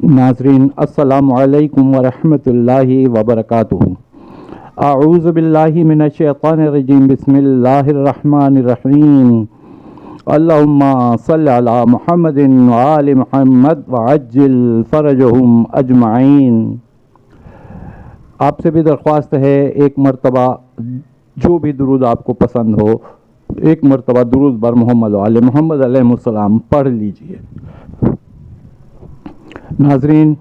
नाज़रीन अस्सलामु अलैकुम वरहमतुल्लाहि वबरकातुहू। अऊज़ु बिल्लाहि मिनश्शैतानिर्रजीम बिस्मिल्लाहिर्रहमानिर्रहीम। अल्लाहुम्मा सल्लि अला मुहम्मदिन व आलि मुहम्मद व अज्जिल फरजहुम अजमाइन। आपसे भी दरख्वास्त है, एक मरतबा जो भी दुरूद आपको पसंद हो, एक मरतबा दुरूद बर मोहम्मद व आले मोहम्मद अलैहिस्सलाम पढ़ लीजिए। नाज़रीन,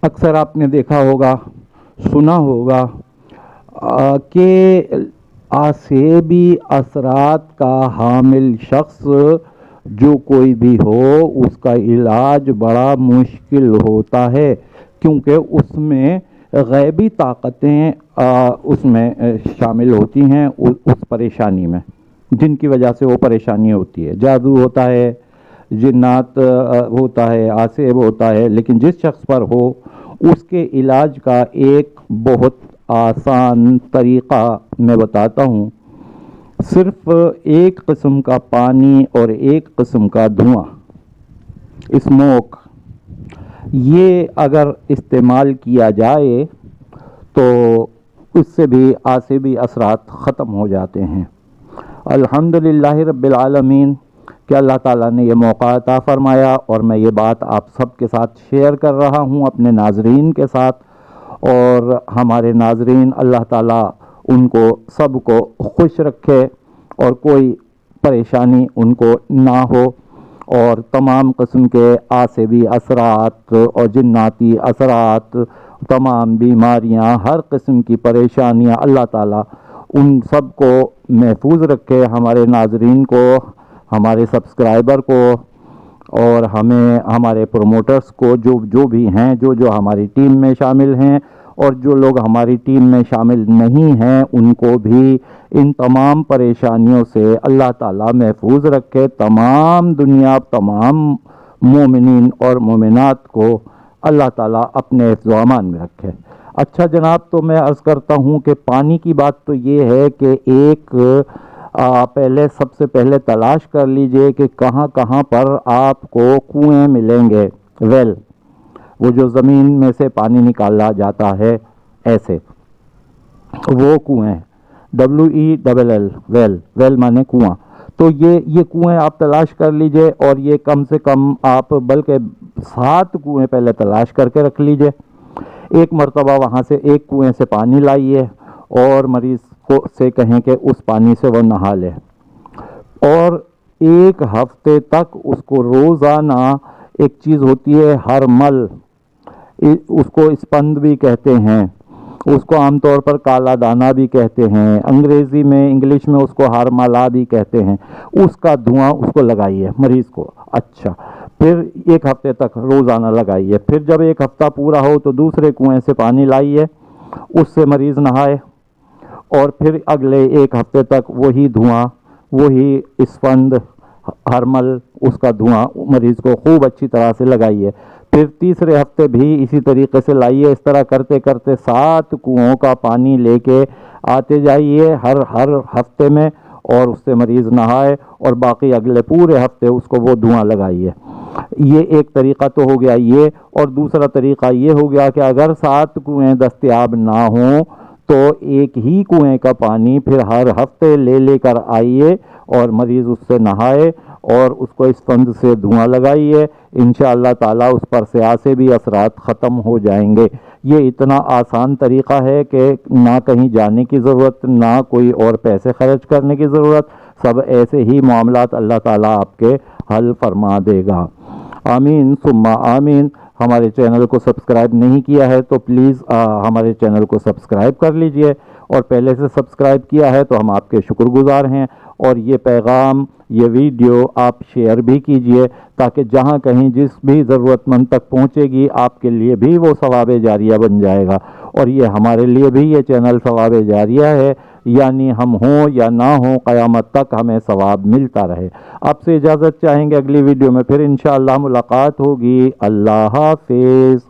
अक्सर आपने देखा होगा, सुना होगा कि आसेबी असरात का हामिल शख्स जो कोई भी हो उसका इलाज बड़ा मुश्किल होता है, क्योंकि उसमें गैबी ताकतें उसमें शामिल होती हैं उस परेशानी में, जिनकी वजह से वो परेशानी होती है। जादू होता है, जिन्नात होता है, आसेब होता है। लेकिन जिस शख्स पर हो उसके इलाज का एक बहुत आसान तरीक़ा मैं बताता हूँ। सिर्फ एक किस्म का पानी और एक किस्म का धुआं, स्मोक, ये अगर इस्तेमाल किया जाए तो उससे भी आसेबी असरात ख़त्म हो जाते हैं। अल्हम्दुलिल्लाह रब्बिल आलमीन कि अल्लाह ताला ने ये मौका अता फ़रमाया और मैं ये बात आप सब के साथ शेयर कर रहा हूँ, अपने नाज़रीन के साथ। और हमारे नाज़रीन अल्लाह ताला उनको सबको खुश रखे और कोई परेशानी उनको ना हो, और तमाम किस्म के आसेबी असरात और जिन्नाती असरात, तमाम बीमारियाँ, हर किस्म की परेशानियाँ, अल्लाह ताला उन सब को महफूज रखे। हमारे नाज़रीन को, हमारे सब्सक्राइबर को और हमें, हमारे प्रोमोटर्स को, जो भी हैं, जो हमारी टीम में शामिल हैं, और जो लोग हमारी टीम में शामिल नहीं हैं उनको भी इन तमाम परेशानियों से अल्लाह ताला महफूज रखे। तमाम दुनिया, तमाम मोमिनीन और मोमिनात को अल्लाह ताला अपने हिफ्ज़ व अमान में रखे। अच्छा जनाब, तो मैं अर्ज़ करता हूँ कि पानी की बात तो ये है कि एक पहले, सबसे पहले तलाश कर लीजिए कि कहाँ कहाँ पर आपको कुएं मिलेंगे। वेल, वो जो ज़मीन में से पानी निकाला जाता है, ऐसे वो कुएं, WELL, वेल, वेल माने कुआं। तो ये कुएं आप तलाश कर लीजिए, और ये कम से कम आप बल्कि 7 कुएं पहले तलाश करके रख लीजिए। एक मरतबा वहाँ से एक कुएं से पानी लाइए और मरीज़ को से कहें कि उस पानी से वो नहा ले, और 1 हफ्ते तक उसको रोज़ाना, एक चीज़ होती है हरमल, उसको स्पंद भी कहते हैं, उसको आमतौर पर काला दाना भी कहते हैं, अंग्रेज़ी में, इंग्लिश में उसको हारमाला भी कहते हैं, उसका धुआं उसको लगाइए मरीज़ को। अच्छा, फिर 1 हफ्ते तक रोज़ाना लगाइए। फिर जब 1 हफ्ता पूरा हो तो दूसरे कुएं से पानी लाइए, उससे मरीज़ नहाए, और फिर अगले 1 हफ्ते तक वही धुआं, वही स्पंद, हरमल, उसका धुआं मरीज़ को खूब अच्छी तरह से लगाइए। फिर तीसरे हफ्ते भी इसी तरीके से लाइए। इस तरह करते करते 7 कुओं का पानी लेके आते जाइए हर हफ्ते में, और उससे मरीज़ नहाए, और बाकी अगले पूरे हफ्ते उसको वो धुआं लगाइए। ये एक तरीक़ा तो हो गया ये। और दूसरा तरीक़ा ये हो गया कि अगर 7 कुएं दस्तयाब ना हों तो एक ही कुएं का पानी फिर हर हफ्ते लेकर आइए, और मरीज़ उससे नहाए और उसको इस फंद से धुआं लगाइए। इंशाअल्लाह ताला उस पर से आसेबी असरात ख़त्म हो जाएंगे। ये इतना आसान तरीक़ा है कि ना कहीं जाने की ज़रूरत, ना कोई और पैसे खर्च करने की ज़रूरत। सब ऐसे ही मामलात अल्लाह ताला आपके हल फरमा देगा। आमीन सुम्मा आमीन। हमारे चैनल को सब्सक्राइब नहीं किया है तो प्लीज़ हमारे चैनल को सब्सक्राइब कर लीजिए, और पहले से सब्सक्राइब किया है तो हम आपके शुक्रगुजार हैं। और ये पैगाम, ये वीडियो आप शेयर भी कीजिए, ताकि जहाँ कहीं जिस भी ज़रूरतमंद तक पहुँचेगी, आपके लिए भी वो सवाब जारिया बन जाएगा, और ये हमारे लिए भी ये चैनल सवाब जारिया है। यानी हम हों या ना हों, क़यामत तक हमें सवाब मिलता रहे। आपसे इजाज़त चाहेंगे, अगली वीडियो में फिर इंशाअल्लाह मुलाकात होगी। अल्लाह हाफ़िज़।